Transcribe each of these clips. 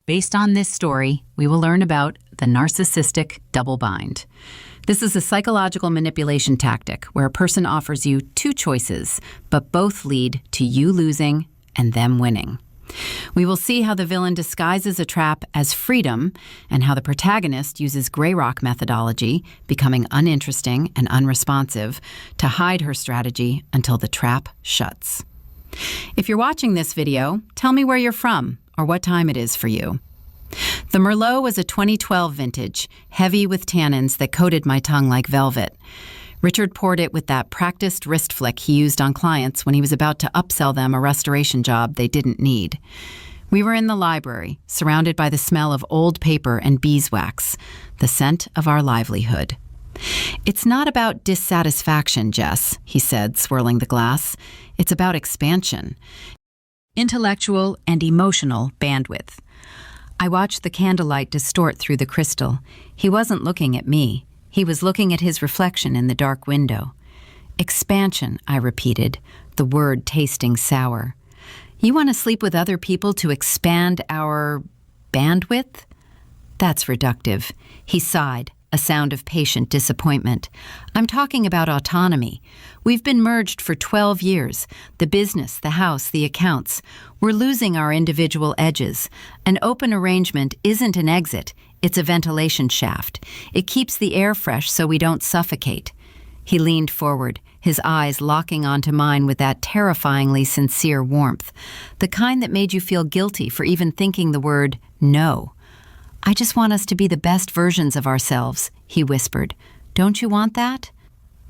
Based on this story, we will learn about the narcissistic double bind. This is a psychological manipulation tactic where a person offers you two choices, but both lead to you losing and them winning. We will see how the villain disguises a trap as freedom and how the protagonist uses gray rock methodology, becoming uninteresting and unresponsive, to hide her strategy until the trap shuts. If you're watching this video, tell me where you're from or what time it is for you. The Merlot was a 2012 vintage, heavy with tannins that coated my tongue like velvet. Richard poured it with that practiced wrist flick he used on clients when he was about to upsell them a restoration job they didn't need. We were in the library, surrounded by the smell of old paper and beeswax, the scent of our livelihood. "It's not about dissatisfaction, Jess," he said, swirling the glass. "It's about expansion. Intellectual and emotional bandwidth." I watched the candlelight distort through the crystal. He wasn't looking at me. He was looking at his reflection in the dark window. "Expansion," I repeated, the word tasting sour. "You want to sleep with other people to expand our bandwidth?" "That's reductive." He sighed, a sound of patient disappointment. "I'm talking about autonomy. We've been merged for 12 years. The business, the house, the accounts. We're losing our individual edges. An open arrangement isn't an exit. It's a ventilation shaft. It keeps the air fresh so we don't suffocate." He leaned forward, his eyes locking onto mine with that terrifyingly sincere warmth, the kind that made you feel guilty for even thinking the word no. "I just want us to be the best versions of ourselves," he whispered. "Don't you want that?"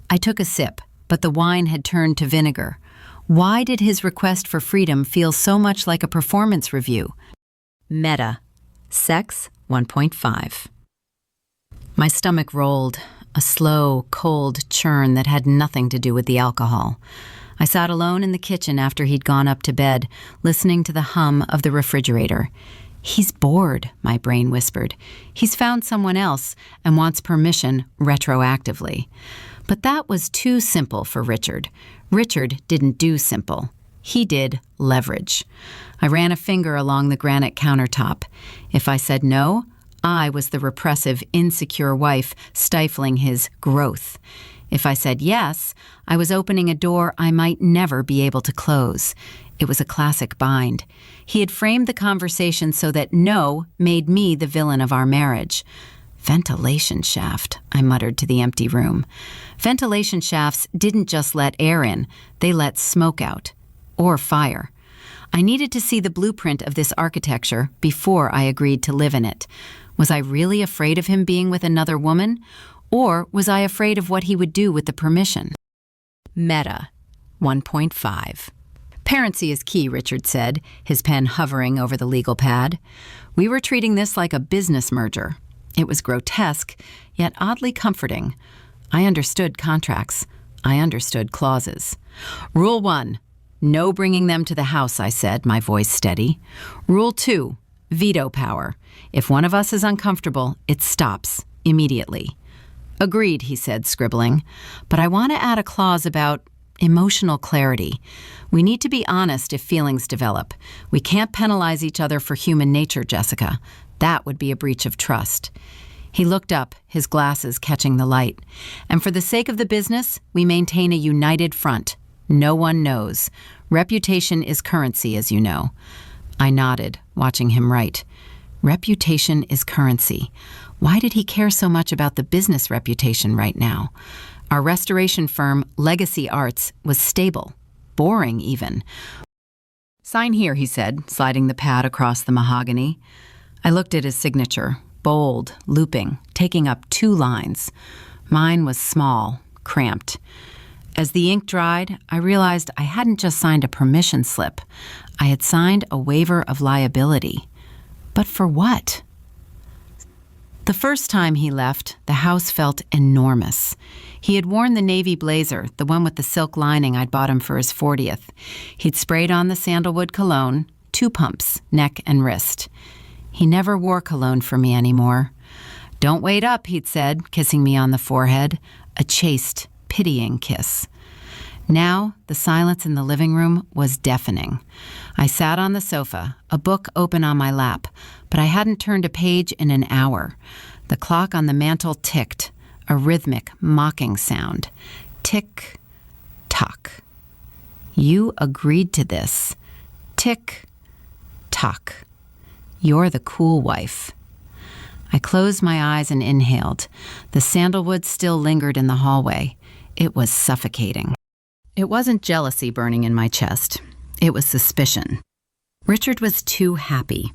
I took a sip, but the wine had turned to vinegar. Why did his request for freedom feel so much like a performance review? Meta. Sex 1.5. My stomach rolled, a slow, cold churn that had nothing to do with the alcohol. I sat alone in the kitchen after he'd gone up to bed, listening to the hum of the refrigerator. "He's bored," my brain whispered. "He's found someone else and wants permission retroactively." But that was too simple for Richard. Richard didn't do simple. He did leverage. I ran a finger along the granite countertop. If I said no, I was the repressive, insecure wife stifling his growth. If I said yes, I was opening a door I might never be able to close. It was a classic bind. He had framed the conversation so that no made me the villain of our marriage. "Ventilation shaft," I muttered to the empty room. Ventilation shafts didn't just let air in, they let smoke out. Or fire. I needed to see the blueprint of this architecture before I agreed to live in it. Was I really afraid of him being with another woman? Or was I afraid of what he would do with the permission? Meta 1.5. "Parency is key," Richard said, his pen hovering over the legal pad. We were treating this like a business merger. It was grotesque, yet oddly comforting. I understood contracts. I understood clauses. "Rule 1, no bringing them to the house," I said, my voice steady. "Rule 2, veto power. If one of us is uncomfortable, it stops immediately." "Agreed," he said, scribbling. "But I want to add a clause about emotional clarity. We need to be honest if feelings develop. We can't penalize each other for human nature, Jessica. That would be a breach of trust." He looked up, his glasses catching the light. "And for the sake of the business, we maintain a united front. No one knows. Reputation is currency, as you know." I nodded, watching him write. Reputation is currency. Why did he care so much about the business reputation right now? Our restoration firm, Legacy Arts, was stable, boring even. "Sign here," he said, sliding the pad across the mahogany. I looked at his signature, bold, looping, taking up 2 lines. Mine was small, cramped. As the ink dried, I realized I hadn't just signed a permission slip. I had signed a waiver of liability. But for what? The first time he left, the house felt enormous. He had worn the navy blazer, the one with the silk lining I'd bought him for his 40th. He'd sprayed on the sandalwood cologne, 2 pumps, neck and wrist. He never wore cologne for me anymore. "Don't wait up," he'd said, kissing me on the forehead, a chaste, pitying kiss. Now, the silence in the living room was deafening. I sat on the sofa, a book open on my lap, but I hadn't turned a page in an hour. The clock on the mantel ticked, a rhythmic, mocking sound. Tick, tock. You agreed to this. Tick, tock. You're the cool wife. I closed my eyes and inhaled. The sandalwood still lingered in the hallway. It was suffocating. It wasn't jealousy burning in my chest. It was suspicion. Richard was too happy.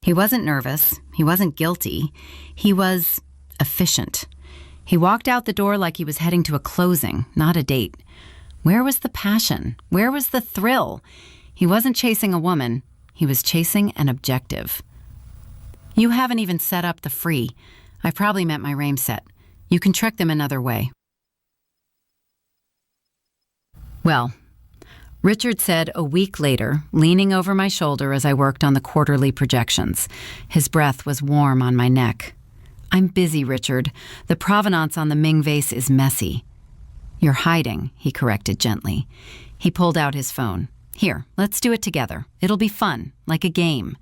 He wasn't nervous. He wasn't guilty. He was efficient. He walked out the door like he was heading to a closing, not a date. Where was the passion? Where was the thrill? He wasn't chasing a woman. He was chasing an objective. You haven't even set up the free. I've probably met my Rame set. You can trick them another way. Well, Richard said a week later, leaning over my shoulder as I worked on the quarterly projections. His breath was warm on my neck. I'm busy, Richard. The provenance on the Ming vase is messy. You're hiding, he corrected gently. He pulled out his phone. Here, let's do it together. It'll be fun, like a game.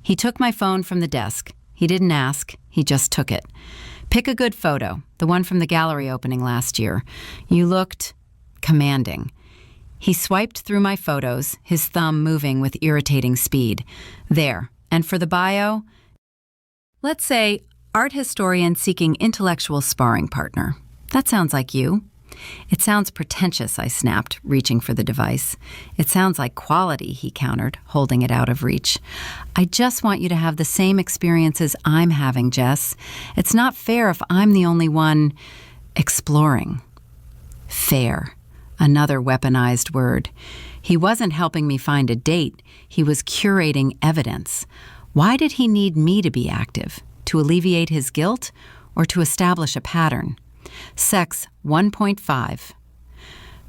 He took my phone from the desk. He didn't ask, he just took it. Pick a good photo, the one from the gallery opening last year. You looked commanding. He swiped through my photos, his thumb moving with irritating speed. There. And for the bio, let's say, art historian seeking intellectual sparring partner. That sounds like you. It sounds pretentious, I snapped, reaching for the device. It sounds like quality, he countered, holding it out of reach. I just want you to have the same experiences I'm having, Jess. It's not fair if I'm the only one exploring. Fair. Another weaponized word. He wasn't helping me find a date. He was curating evidence. Why did he need me to be active? To alleviate his guilt or to establish a pattern? Sex 1.5.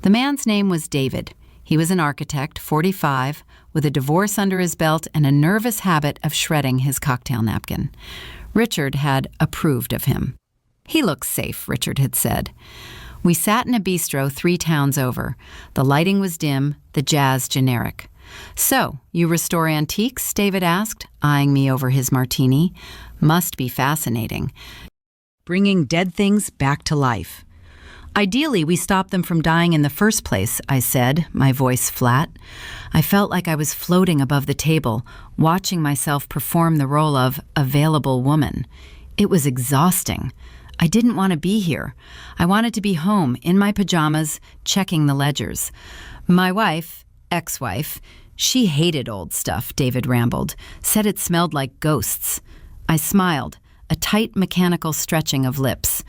The man's name was David. He was an architect, 45, with a divorce under his belt and a nervous habit of shredding his cocktail napkin. Richard had approved of him. He looks safe, Richard had said. We sat in a bistro 3 towns over. The lighting was dim, the jazz generic. So, you restore antiques? David asked, eyeing me over his martini. Must be fascinating. Bringing dead things back to life. Ideally, we stop them from dying in the first place, I said, my voice flat. I felt like I was floating above the table, watching myself perform the role of available woman. It was exhausting. I didn't want to be here. I wanted to be home, in my pajamas, checking the ledgers. My wife, ex-wife, she hated old stuff, David rambled, said it smelled like ghosts. I smiled, a tight mechanical stretching of lips.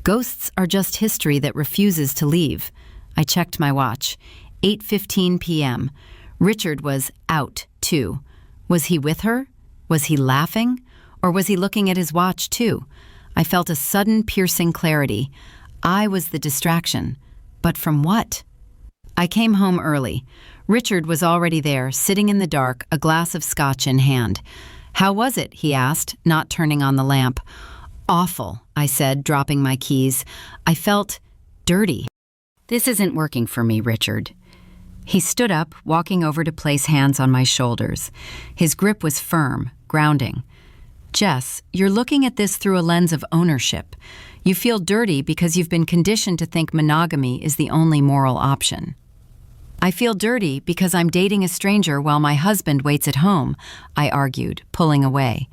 Ghosts are just history that refuses to leave. I checked my watch. 8:15 p.m. Richard was out, too. Was he with her? Was he laughing? Or was he looking at his watch, too? I felt a sudden piercing clarity. I was the distraction. But from what? I came home early. Richard was already there, sitting in the dark, a glass of scotch in hand. How was it? He asked, not turning on the lamp. Awful, I said, dropping my keys. I felt dirty. This isn't working for me, Richard. He stood up, walking over to place hands on my shoulders. His grip was firm, grounding. Jess, you're looking at this through a lens of ownership. You feel dirty because you've been conditioned to think monogamy is the only moral option. I feel dirty because I'm dating a stranger while my husband waits at home, I argued, pulling away.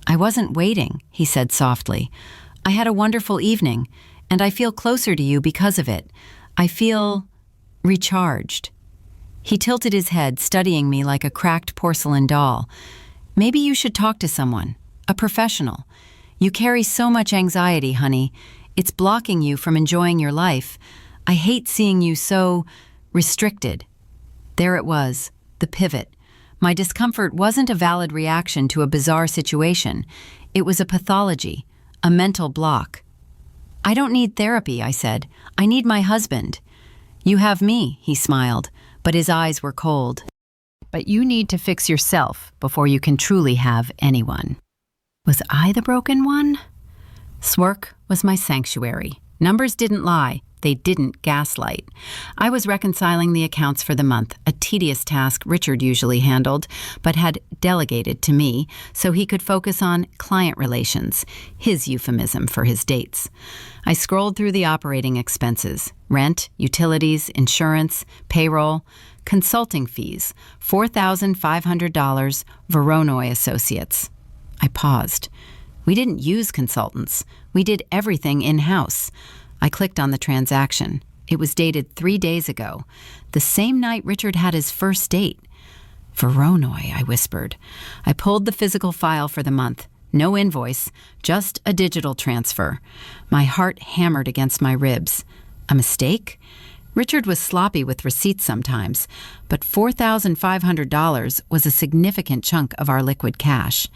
I wasn't waiting, he said softly. I had a wonderful evening, and I feel closer to you because of it. I feel recharged. He tilted his head, studying me like a cracked porcelain doll. Maybe you should talk to someone. A professional. You carry so much anxiety, honey. It's blocking you from enjoying your life. I hate seeing you so restricted. There it was, the pivot. My discomfort wasn't a valid reaction to a bizarre situation. It was a pathology, a mental block. I don't need therapy, I said. I need my husband. You have me, he smiled, but his eyes were cold. But you need to fix yourself before you can truly have anyone. Was I the broken one? Swerk was my sanctuary. Numbers didn't lie. they didn't gaslight. I was reconciling the accounts for the month, a tedious task Richard usually handled, but had delegated to me so he could focus on client relations, his euphemism for his dates. I scrolled through the operating expenses: rent, utilities, insurance, payroll, consulting fees, $4,500, Voronoi Associates. I paused. We didn't use consultants. We did everything in-house. I clicked on the transaction. It was dated 3 days ago, the same night Richard had his first date. Voronoi, I whispered. I pulled the physical file for the month. No invoice, just a digital transfer. My heart hammered against my ribs. A mistake? Richard was sloppy with receipts sometimes, but $4,500 was a significant chunk of our liquid cash.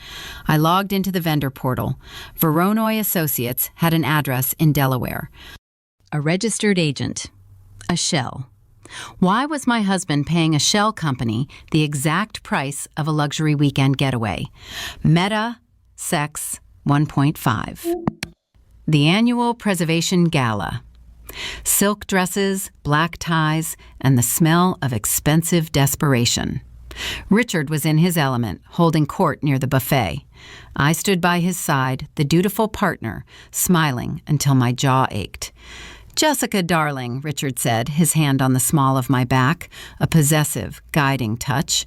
I logged into the vendor portal. Voronoi Associates had an address in Delaware. A registered agent. A shell. Why was my husband paying a shell company the exact price of a luxury weekend getaway? Meta, sex, 1.5. The annual Preservation Gala. Silk dresses, black ties, and the smell of expensive desperation. Richard was in his element, holding court near the buffet. I stood by his side, the dutiful partner, smiling until my jaw ached. "Jessica, darling," Richard said, his hand on the small of my back, a possessive, guiding touch.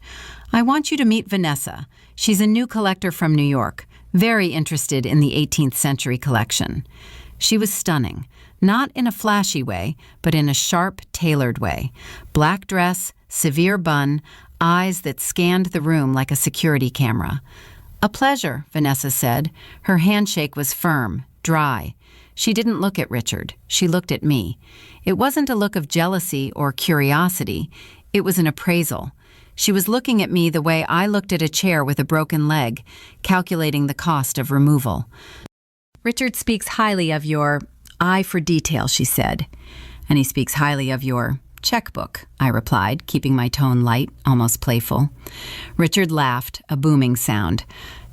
"I want you to meet Vanessa. She's a new collector from New York, very interested in the 18th century collection." She was stunning. Not in a flashy way, but in a sharp, tailored way. Black dress, severe bun, eyes that scanned the room like a security camera. "A pleasure," Vanessa said. Her handshake was firm, dry. She didn't look at Richard. She looked at me. It wasn't a look of jealousy or curiosity. It was an appraisal. She was looking at me the way I looked at a chair with a broken leg, calculating the cost of removal. "Richard speaks highly of your eye for detail," she said. "And he speaks highly of your checkbook," I replied, keeping my tone light, almost playful. Richard laughed, a booming sound.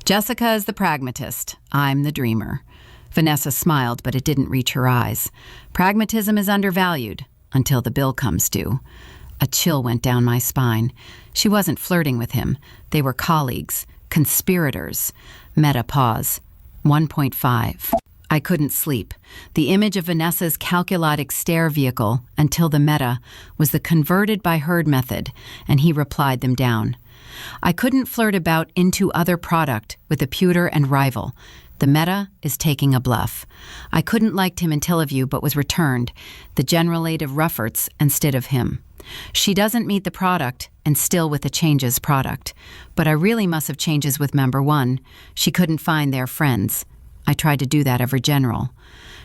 "Jessica is the pragmatist. I'm the dreamer." Vanessa smiled, but it didn't reach her eyes. "Pragmatism is undervalued until the bill comes due." A chill went down my spine. She wasn't flirting with him. They were colleagues, conspirators. Meta pause. 1.5. I couldn't sleep. The image of Vanessa's calculatic stare vehicle, until the meta, was the converted by herd method, and he replied them down. I couldn't flirt about into other product with a pewter and rival. The meta is taking a bluff. I couldn't like Tim Intillaview but was returned, the general aid of Rufferts instead of him. She doesn't meet the product and still with the changes product. But I really must have changes with member one. She couldn't find their friends. I tried to do that of her general.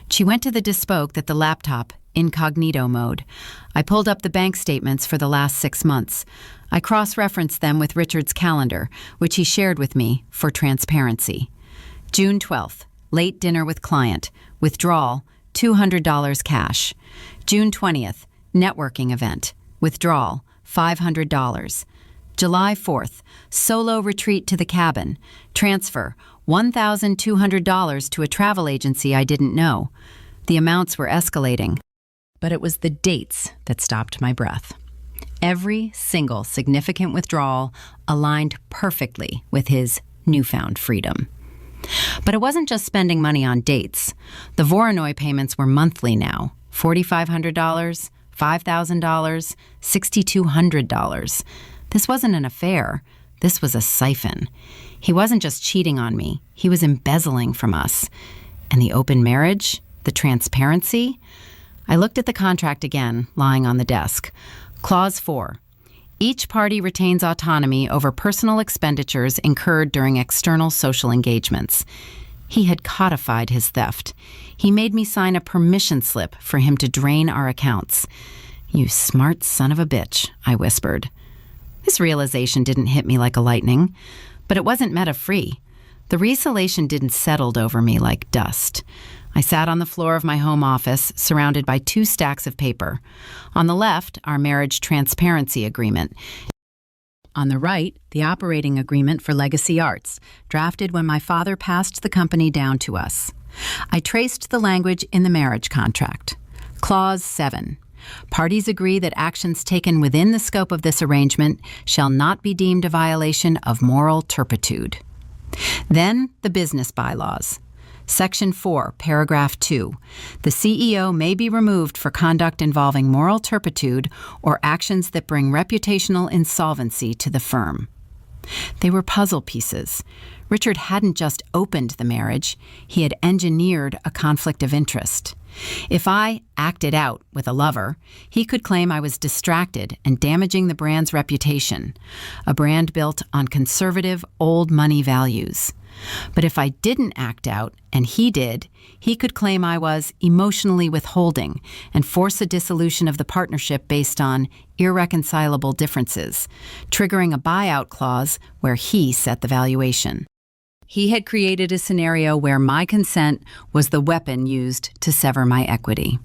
She went to the Dispoke that the laptop, incognito mode. I pulled up the bank statements for the last 6 months. I cross-referenced them with Richard's calendar, which he shared with me for transparency. June 12th, late dinner with client. Withdrawal, $200 cash. June 20th, networking event. Withdrawal, $500. July 4th, solo retreat to the cabin. Transfer, $1,200 to a travel agency I didn't know. The amounts were escalating, but it was the dates that stopped my breath. Every single significant withdrawal aligned perfectly with his newfound freedom. But it wasn't just spending money on dates. The Voronoi payments were monthly now. $4,500, $5,000, $6,200. This wasn't an affair. This was a siphon. He wasn't just cheating on me. He was embezzling from us. And the open marriage? The transparency? I looked at the contract again, lying on the desk. Clause 4. Each party retains autonomy over personal expenditures incurred during external social engagements. He had codified his theft. He made me sign a permission slip for him to drain our accounts. "You smart son of a bitch," I whispered. This realization didn't hit me like a lightning, but it wasn't meta-free. The realization didn't settle over me like dust. I sat on the floor of my home office, surrounded by 2 stacks of paper. On the left, our marriage transparency agreement. On the right, the operating agreement for Legacy Arts, drafted when my father passed the company down to us. I traced the language in the marriage contract. Clause 7. Parties agree that actions taken within the scope of this arrangement shall not be deemed a violation of moral turpitude. Then, the business bylaws. Section 4, paragraph 2. The CEO may be removed for conduct involving moral turpitude or actions that bring reputational insolvency to the firm. They were puzzle pieces. Richard hadn't just opened the marriage, he had engineered a conflict of interest. If I acted out with a lover, he could claim I was distracted and damaging the brand's reputation, a brand built on conservative, old money values. But if I didn't act out, and he did, he could claim I was emotionally withholding and force a dissolution of the partnership based on irreconcilable differences, triggering a buyout clause where he set the valuation. He had created a scenario where my consent was the weapon used to sever my equity.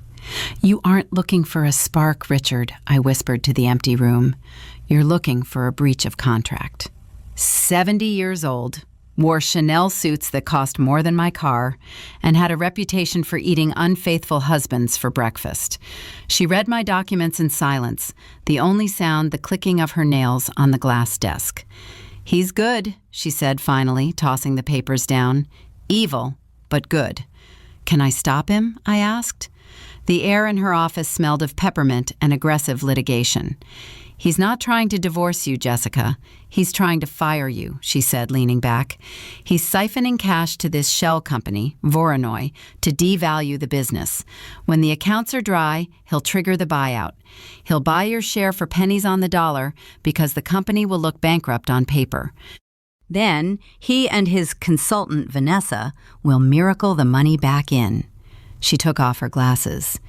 "You aren't looking for a spark, Richard," I whispered to the empty room. "You're looking for a breach of contract." 70 years old, wore Chanel suits that cost more than my car, and had a reputation for eating unfaithful husbands for breakfast. She read my documents in silence, the only sound the clicking of her nails on the glass desk. "He's good," she said finally, tossing the papers down. "Evil, but good." "Can I stop him?" I asked. The air in her office smelled of peppermint and aggressive litigation. "He's not trying to divorce you, Jessica. He's trying to fire you," she said, leaning back. "He's siphoning cash to this shell company, Voronoi, to devalue the business. When the accounts are dry, he'll trigger the buyout. He'll buy your share for pennies on the dollar because the company will look bankrupt on paper. Then he and his consultant, Vanessa, will miracle the money back in." She took off her glasses.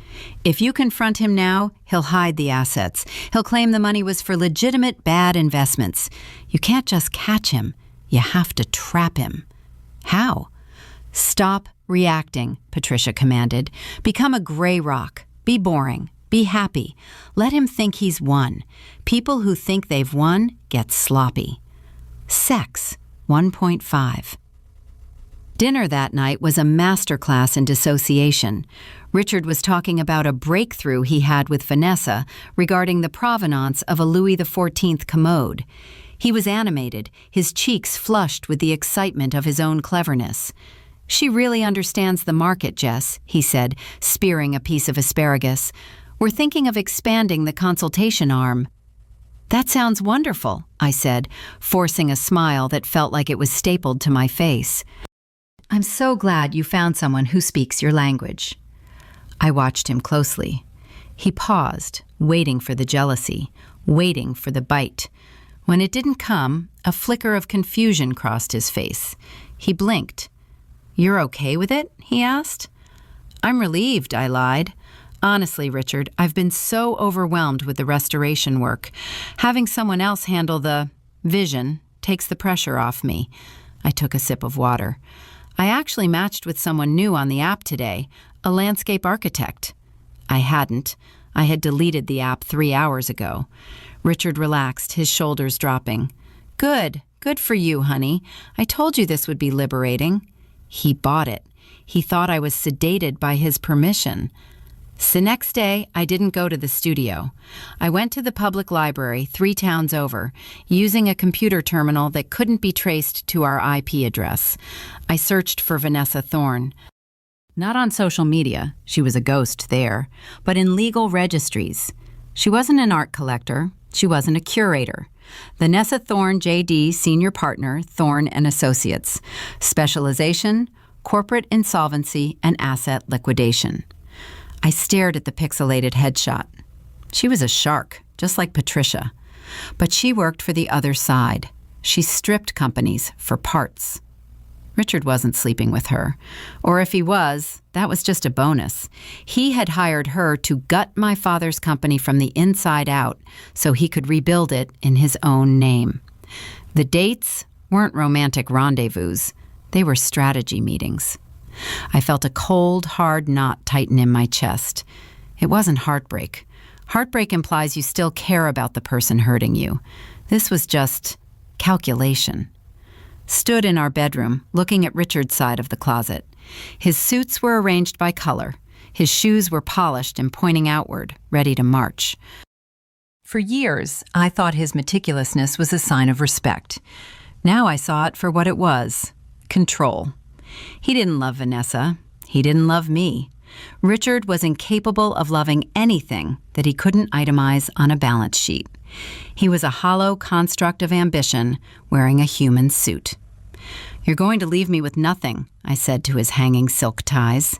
"If you confront him now, he'll hide the assets. He'll claim the money was for legitimate bad investments. You can't just catch him. You have to trap him." "How?" "Stop reacting," Patricia commanded. "Become a gray rock. Be boring. Be happy. Let him think he's won. People who think they've won get sloppy." Sex, 1.5. Dinner that night was a masterclass in dissociation. Richard was talking about a breakthrough he had with Vanessa regarding the provenance of a Louis XIV commode. He was animated, his cheeks flushed with the excitement of his own cleverness. "She really understands the market, Jess," he said, spearing a piece of asparagus. "We're thinking of expanding the consultation arm." "That sounds wonderful," I said, forcing a smile that felt like it was stapled to my face. "I'm so glad you found someone who speaks your language." I watched him closely. He paused, waiting for the jealousy, waiting for the bite. When it didn't come, a flicker of confusion crossed his face. He blinked. "You're okay with it?" he asked. "I'm relieved," I lied. "Honestly, Richard, I've been so overwhelmed with the restoration work. Having someone else handle the vision takes the pressure off me." I took a sip of water. "I actually matched with someone new on the app today, a landscape architect." I hadn't. I had deleted the app 3 hours ago. Richard relaxed, his shoulders dropping. Good for you, honey. I told you this would be liberating." He bought it. He thought I was sedated by his permission. So next day, I didn't go to the studio. I went to the public library 3 towns over, using a computer terminal that couldn't be traced to our IP address. I searched for Vanessa Thorne. Not on social media, she was a ghost there, but in legal registries. She wasn't an art collector. She wasn't a curator. Vanessa Thorne, J.D., Senior Partner, Thorne & Associates. Specialization, corporate insolvency and asset liquidation. I stared at the pixelated headshot. She was a shark, just like Patricia. But she worked for the other side. She stripped companies for parts. Richard wasn't sleeping with her. Or if he was, that was just a bonus. He had hired her to gut my father's company from the inside out so he could rebuild it in his own name. The dates weren't romantic rendezvous. They were strategy meetings. I felt a cold, hard knot tighten in my chest. It wasn't heartbreak. Heartbreak implies you still care about the person hurting you. This was just calculation. Stood in our bedroom, looking at Richard's side of the closet. His suits were arranged by color. His shoes were polished and pointing outward, ready to march. For years, I thought his meticulousness was a sign of respect. Now I saw it for what it was: control. He didn't love Vanessa. He didn't love me. Richard was incapable of loving anything that he couldn't itemize on a balance sheet. He was a hollow construct of ambition wearing a human suit. "You're going to leave me with nothing," I said to his hanging silk ties.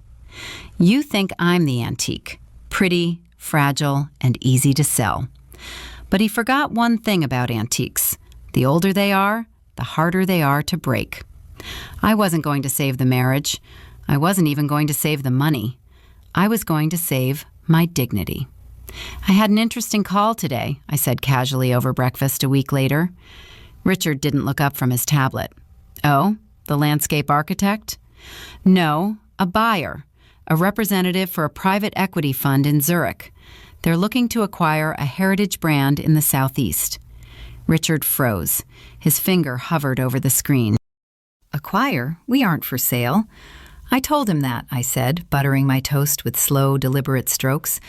"You think I'm the antique, pretty, fragile, and easy to sell." But he forgot one thing about antiques. The older they are, the harder they are to break. I wasn't going to save the marriage. I wasn't even going to save the money. I was going to save my dignity. "I had an interesting call today," I said casually over breakfast a week later. Richard didn't look up from his tablet. "Oh, the landscape architect?" "No, a buyer, a representative for a private equity fund in Zurich. They're looking to acquire a heritage brand in the Southeast." Richard froze. His finger hovered over the screen. "Acquire? We aren't for sale." "I told him that," I said, buttering my toast with slow, deliberate strokes.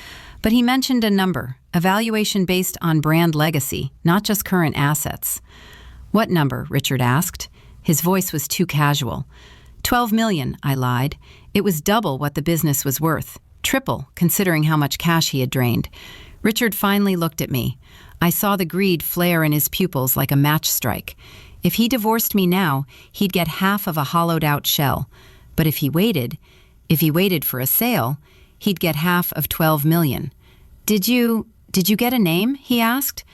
But he mentioned a number, a valuation based on brand legacy, not just current assets. "What number?" Richard asked. His voice was too casual. $12 million, I lied. It was double what the business was worth, triple considering how much cash he had drained. Richard finally looked at me. I saw the greed flare in his pupils like a match strike. If he divorced me now, he'd get half of a hollowed-out shell. But if he waited for a sale, he'd get half of $12 million. Did you get a name?" he asked.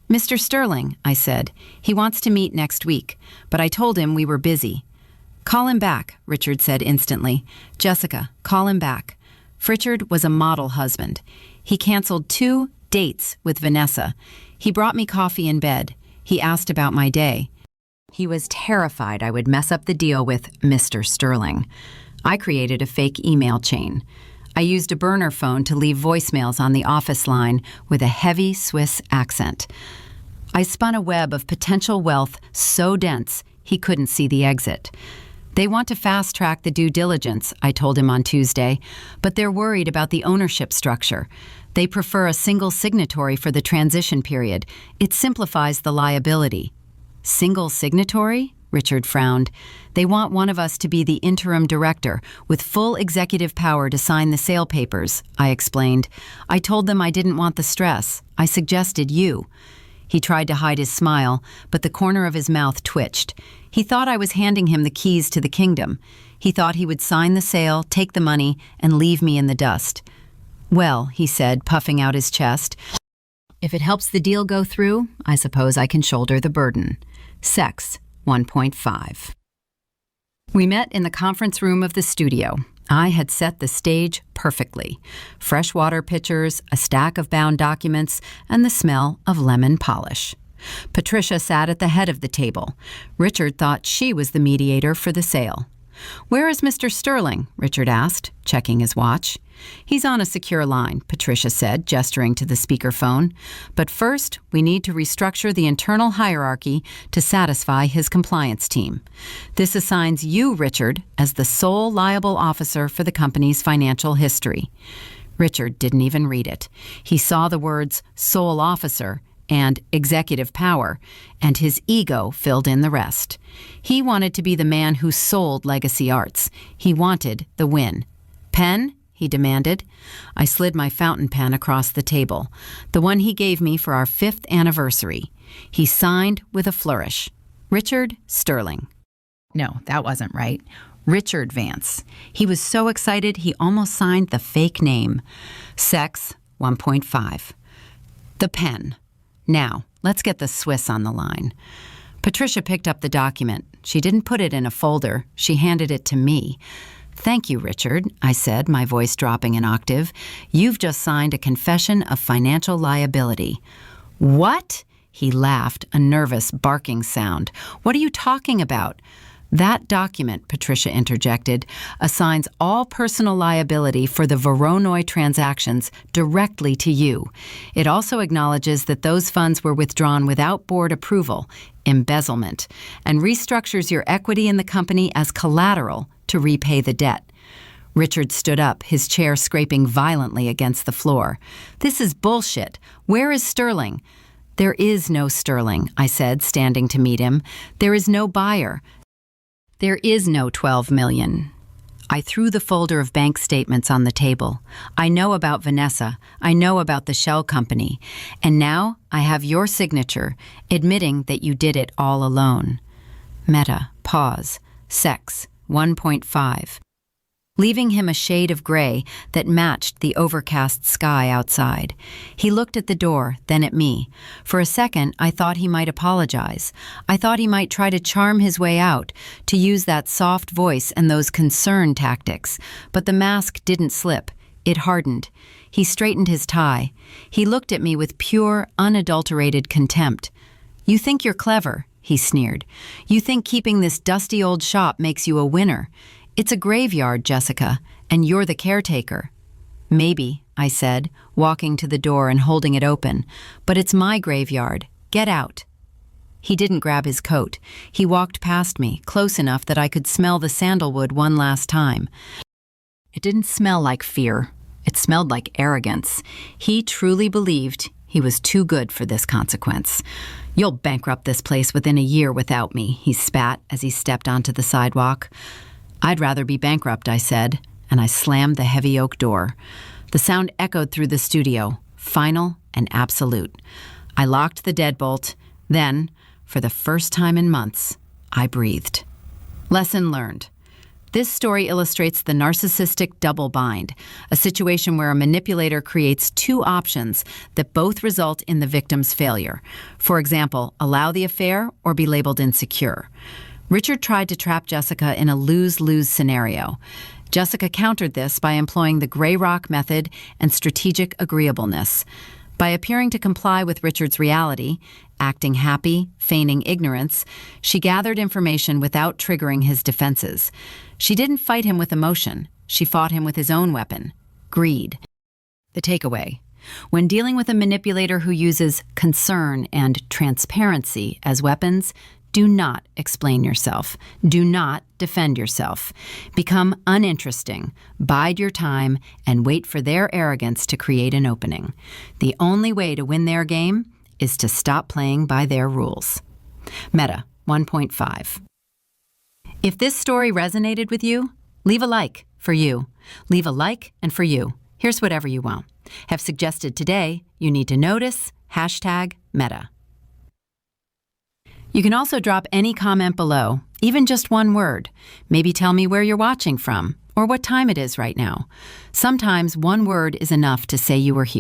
"Mr. Sterling," I said. "He wants to meet next week, but I told him we were busy." "Call him back," Richard said instantly. "Jessica, call him back." Richard was a model husband. He canceled 2 dates with Vanessa. He brought me coffee in bed. He asked about my day. He was terrified I would mess up the deal with Mr. Sterling. I created a fake email chain. I used a burner phone to leave voicemails on the office line with a heavy Swiss accent. I spun a web of potential wealth so dense he couldn't see the exit. "They want to fast-track the due diligence," I told him on Tuesday, "but they're worried about the ownership structure. They prefer a single signatory for the transition period. It simplifies the liability." "Single signatory?" Richard frowned. "They want one of us to be the interim director, with full executive power to sign the sale papers," I explained. "I told them I didn't want the stress. I suggested you." He tried to hide his smile, but the corner of his mouth twitched. He thought I was handing him the keys to the kingdom. He thought he would sign the sale, take the money, and leave me in the dust. "Well," he said, puffing out his chest, "if it helps the deal go through, I suppose I can shoulder the burden. Sex, 1.5. We met in the conference room of the studio. I had set the stage perfectly. Fresh water pitchers, a stack of bound documents, and the smell of lemon polish. Patricia sat at the head of the table. Richard thought she was the mediator for the sale. "Where is Mr. Sterling?" Richard asked, checking his watch. "He's on a secure line," Patricia said, gesturing to the speakerphone. "But first, we need to restructure the internal hierarchy to satisfy his compliance team. This assigns you, Richard, as the sole liable officer for the company's financial history." Richard didn't even read it. He saw the words sole officer and executive power, and his ego filled in the rest. He wanted to be the man who sold legacy arts. He wanted the win. "Pen?" he demanded. I slid my fountain pen across the table, the one he gave me for our 5th anniversary. He signed with a flourish. Richard Sterling. No, that wasn't right. Richard Vance. He was so excited he almost signed the fake name. Sex, 1.5. The pen. Now, let's get the Swiss on the line. Patricia picked up the document. She didn't put it in a folder. She handed it to me. "Thank you, Richard," I said, my voice dropping an octave. "You've just signed a confession of financial liability." "What?" He laughed, a nervous, barking sound. "What are you talking about?" "That document," Patricia interjected, "assigns all personal liability for the Voronoi transactions directly to you. It also acknowledges that those funds were withdrawn without board approval, embezzlement, and restructures your equity in the company as collateral to repay the debt." Richard stood up, his chair scraping violently against the floor. "This is bullshit. Where is Sterling?" "There is no Sterling," I said, standing to meet him. "There is no buyer. There is no 12 million. I threw the folder of bank statements on the table. "I know about Vanessa. I know about the shell company. And now I have your signature, admitting that you did it all alone." Meta, pause, sex, 1.5. Leaving him a shade of gray that matched the overcast sky outside. He looked at the door, then at me. For a second, I thought he might apologize. I thought he might try to charm his way out, to use that soft voice and those concern tactics. But the mask didn't slip. It hardened. He straightened his tie. He looked at me with pure, unadulterated contempt. "You think you're clever," he sneered. "You think keeping this dusty old shop makes you a winner. It's a graveyard, Jessica, and you're the caretaker." "Maybe," I said, walking to the door and holding it open. "But it's my graveyard. Get out." He didn't grab his coat. He walked past me, close enough that I could smell the sandalwood one last time. It didn't smell like fear. It smelled like arrogance. He truly believed he was too good for this consequence. "You'll bankrupt this place within a year without me," he spat as he stepped onto the sidewalk. "I'd rather be bankrupt," I said, and I slammed the heavy oak door. The sound echoed through the studio, final and absolute. I locked the deadbolt. Then, for the first time in months, I breathed. Lesson learned. This story illustrates the narcissistic double bind, a situation where a manipulator creates two options that both result in the victim's failure. For example, allow the affair or be labeled insecure. Richard tried to trap Jessica in a lose-lose scenario. Jessica countered this by employing the gray rock method and strategic agreeableness. By appearing to comply with Richard's reality, acting happy, feigning ignorance, she gathered information without triggering his defenses. She didn't fight him with emotion. She fought him with his own weapon, greed. The takeaway: when dealing with a manipulator who uses concern and transparency as weapons, do not explain yourself. Do not defend yourself. Become uninteresting, bide your time, and wait for their arrogance to create an opening. The only way to win their game is to stop playing by their rules. Meta 1.5. If this story resonated with you, leave a like for you. Leave a like and for you. Here's whatever you want. Have suggested today you need to notice, #Meta. You can also drop any comment below, even just one word. Maybe tell me where you're watching from or what time it is right now. Sometimes one word is enough to say you were here.